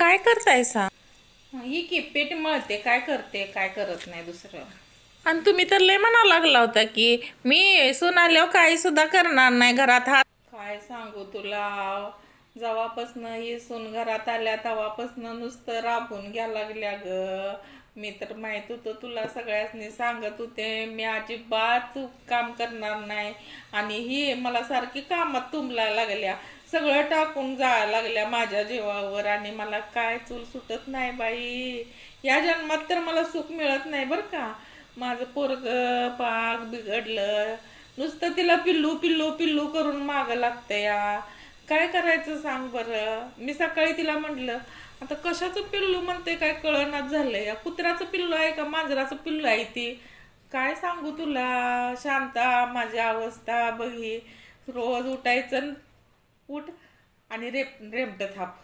काय करतायसा? ही की पीठ मळते, काय करते काय करत नाही दुसरं. आणि तुम्ही तर लय म्हणा लागला होता की मी सून आल्यावर काही सुद्धा करणार नाही घरात हात. काय सांगू तुला, जेव्हापासनं ही सून घरात आल्या तेव्हापासनं नुसतं राबून घ्या लागल्या ग. मी तर माहित होतं तुला, सगळ्यांनी सांगत होते मी अजिबात काम करणार नाही. आणि ही मला सारखी कामात तुंबला लागल्या, सगळं टाकून जायला लागल्या माझ्या जीवावर. आणि मला काय चूल सुटत नाही बाई. या जन्मात तर मला सुख मिळत नाही बरं का. माझं पोरग पाक बिघडलं, नुसतं तिला पिल्लू पिल्लू पिल्लू करून माग लागतं या. काय करायचं सांग बरं. मी सकाळी तिला म्हटलं, आता कशाचं पिल्लू म्हणते काय कळनाच झालंय, या कुत्र्याचं पिल्लू आहे का मांजराचं पिल्लू आहे ती. काय सांगू तुला शांता, माझी अवस्था बघी. रोज उठायचं, उठ आणि रेमट थाप,